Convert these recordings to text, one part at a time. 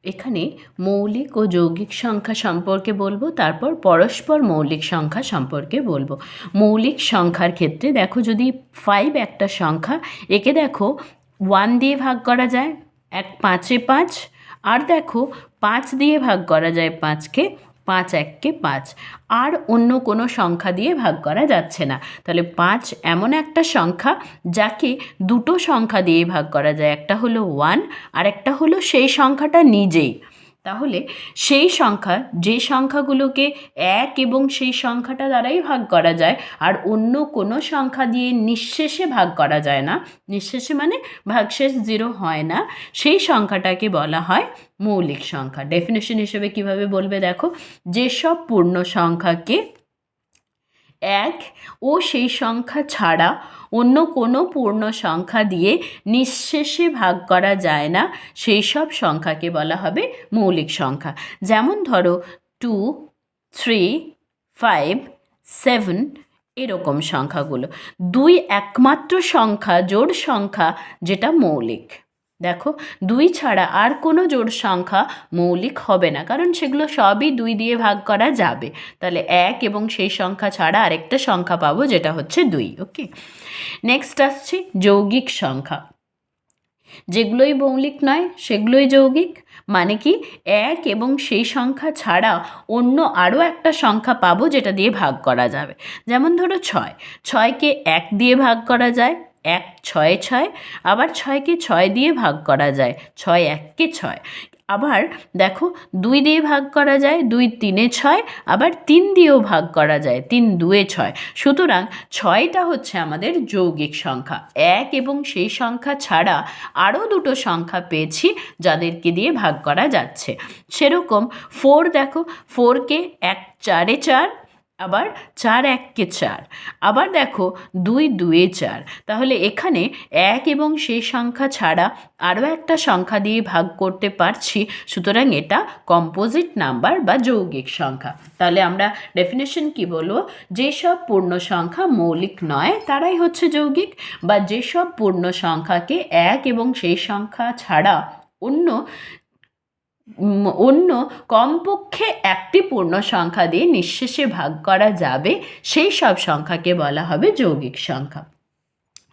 এখানে মৌলিক ও যৌগিক সংখ্যা সম্পর্কে বলবো, তারপর পরস্পর মৌলিক সংখ্যা সম্পর্কে বলবো। মৌলিক সংখ্যার ক্ষেত্রে দেখো, যদি 5 একটা সংখ্যা, একে দেখো 1 দিয়ে ভাগ করা যায়, 5 আর দেখো 5 দিয়ে ভাগ করা যায় 5কে, 5 1 5, আর অন্য কোনো সংখ্যা দিয়ে ভাগ করা যাচ্ছে না। তাহলে 5 এমন একটা সংখ্যা যাকে দুটো সংখ্যা দিয়ে ভাগ করা যায়, একটা হলো 1 আর একটা হলো সেই সংখ্যাটা নিজেই। তাহলে সেই সংখ্যা, যে সংখ্যাগুলোকে এক এবং সেই সংখ্যাটা দ্বারাই ভাগ করা যায় আর অন্য কোনো সংখ্যা দিয়ে নিঃশেষে ভাগ করা যায় না, নিঃশেষে মানে ভাগশেষ 0 হয় না, সেই সংখ্যাটাকে বলা হয় মৌলিক সংখ্যা। ডেফিনেশন হিসেবে কিভাবে বলবে দেখো, যেসব পূর্ণ সংখ্যাকে এক ও সেই সংখ্যা ছাড়া অন্য কোনো পূর্ণ সংখ্যা দিয়ে নিঃশেষে ভাগ করা যায় না, সেই সব সংখ্যাকে বলা হবে মৌলিক সংখ্যা। যেমন ধরো 2, 3, 5, 7 এরকম সংখ্যাগুলো। 2 একমাত্র সংখ্যা, জোড় সংখ্যা যেটা মৌলিক। দেখো, 2 ছাড়া আর কোনো জোড় সংখ্যা মৌলিক হবে না, কারণ সেগুলো সবই 2 দিয়ে ভাগ করা যাবে। তাহলে 1 এবং সেই সংখ্যা ছাড়া আরেকটা সংখ্যা পাবো, যেটা হচ্ছে 2। ওকে, নেক্সট আসছে যৌগিক সংখ্যা। যেগুলোই মৌলিক নয় সেগুলোই যৌগিক। মানে কি, 1 এবং সেই সংখ্যা ছাড়া অন্য আরও একটা সংখ্যা পাবো যেটা দিয়ে ভাগ করা যাবে। যেমন ধরো 6, 6কে 1 দিয়ে ভাগ করা যায়, 1 6 6, আবার 6কে 6 দিয়ে ভাগ করা যায়, 6 1 6। আবার দেখো, 2 দিয়ে ভাগ করা যায়, 2 3 6, আবার 3 দিয়েও ভাগ করা যায়, 3 2 6। সুতরাং 6টা হচ্ছে আমাদের যৌগিক সংখ্যা। 1 এবং সেই সংখ্যা ছাড়া আরও দুটো সংখ্যা পেয়েছি যাদেরকে দিয়ে ভাগ করা যাচ্ছে। সেরকম 4, দেখো 4কে 1 4 4, আবার 4 1 4, আবার দেখো 2 2 4। তাহলে এখানে 1 এবং সেই সংখ্যা ছাড়া আরও একটা সংখ্যা দিয়ে ভাগ করতে পারছি, সুতরাং এটা কম্পোজিট নাম্বার বা যৌগিক সংখ্যা। তাহলে আমরা ডেফিনেশন কি বলবো, যেসব পূর্ণ সংখ্যা মৌলিক নয় তারাই হচ্ছে যৌগিক, বা যেসব পূর্ণ সংখ্যাকে 1 এবং সেই সংখ্যা ছাড়া অন্য অন্য কমপক্ষে একটি পূর্ণ সংখ্যা দিয়ে নিঃশেষে ভাগ করা যাবে, সেই সব সংখ্যাকে বলা হবে যৌগিক সংখ্যা।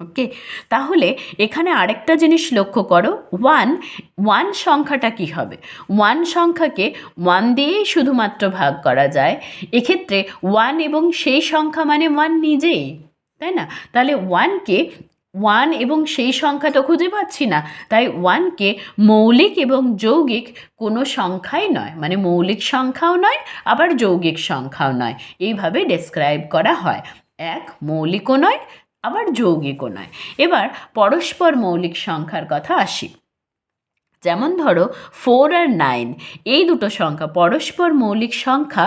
ওকে, তাহলে এখানে আরেকটা জিনিস লক্ষ্য করো, 1 সংখ্যাটা কি হবে? 1 সংখ্যাকে 1 দিয়েই শুধুমাত্র ভাগ করা যায়। এক্ষেত্রে 1 এবং সেই সংখ্যা মানে 1 নিজেই, তাই না? তাহলে 1 এবং সেই সংখ্যা তো খুঁজে পাচ্ছি না, তাই 1কে মৌলিক এবং যৌগিক কোনো সংখ্যাই নয়, মানে মৌলিক সংখ্যাও নয় আবার যৌগিক সংখ্যাও নয়, এইভাবে ডেসক্রাইব করা হয়। এক মৌলিকও নয় আবার যৌগিকও নয়। এবার পরস্পর মৌলিক সংখ্যার কথা আসি। যেমন ধরো 4 আর 9, এই দুটো সংখ্যা পরস্পর মৌলিক সংখ্যা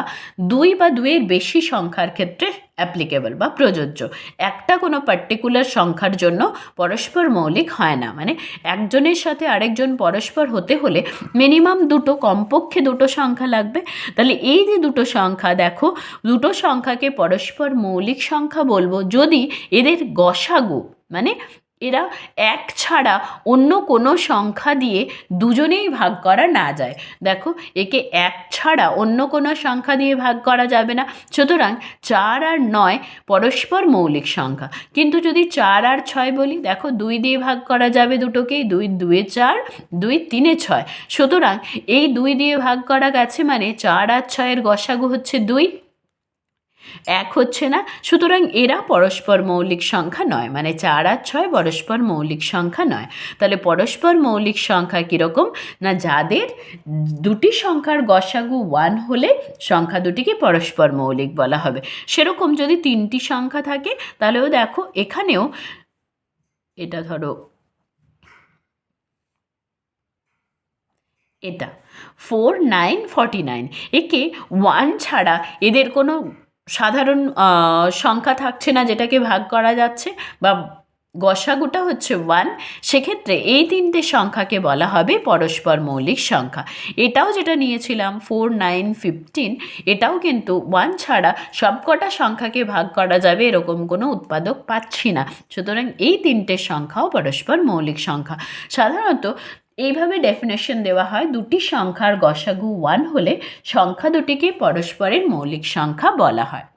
2 বা 2-এর বেশি সংখ্যার ক্ষেত্রে অ্যাপ্লিকেবল বা প্রযোজ্য। একটা কোনো পার্টিকুলার সংখ্যার জন্য পরস্পর মৌলিক হয় না, মানে একজনের সাথে আরেকজন পরস্পর হতে হলে মিনিমাম দুটো, কমপক্ষে দুটো সংখ্যা লাগবে। তাহলে এই যে দুটো সংখ্যা, দেখো দুটো সংখ্যাকে পরস্পর মৌলিক সংখ্যা বলবো যদি এদের গসাগু, মানে এরা এক ছাড়া অন্য কোনো সংখ্যা দিয়ে দুজনেই ভাগ করা না যায়। দেখো, একে 1 ছাড়া অন্য কোনো সংখ্যা দিয়ে ভাগ করা যাবে না, সুতরাং 4 আর 9 পরস্পর মৌলিক সংখ্যা। কিন্তু যদি 4 আর 6 বলি, দেখো 2 দিয়ে ভাগ করা যাবে দুটোকেই, 2 2 4, 2 3 6। সুতরাং এই 2 দিয়ে ভাগ করা গেছে মানে 4 আর 6-এর গসাগু হচ্ছে 2, 1 হচ্ছে না, সুতরাং এরা পরস্পর মৌলিক সংখ্যা নয়, মানে 4 আর 6 পরস্পর মৌলিক সংখ্যা নয়। তাহলে পরস্পর মৌলিক সংখ্যা কীরকম না, যাদের দুটি সংখ্যার গসাগু 1 হলে সংখ্যা দুটিকে পরস্পর মৌলিক বলা হবে। সেরকম যদি 3টি সংখ্যা থাকে তাহলেও দেখো এখানেও, এটা ধরো এটা 4 9 49, একে 1 ছাড়া এদের কোনো সাধারণ সংখ্যা থাকছে না যেটাকে ভাগ করা যাচ্ছে, বা গসাগুটা হচ্ছে 1, সেক্ষেত্রে এই 3টে সংখ্যাকে বলা হবে পরস্পর মৌলিক সংখ্যা। এটাও যেটা নিয়েছিলাম 4 9 15, এটাও কিন্তু 1 ছাড়া সবকটা সংখ্যাকে ভাগ করা যাবে এরকম কোনো উৎপাদক পাচ্ছি না, সুতরাং এই 3টে সংখ্যাও পরস্পর মৌলিক সংখ্যা। সাধারণত এইভাবে ডেফিনেশন দেওয়া হয়, দুটি সংখ্যার গসাগু 1 হলে সংখ্যা দুটিকে পরস্পরের মৌলিক সংখ্যা বলা হয়।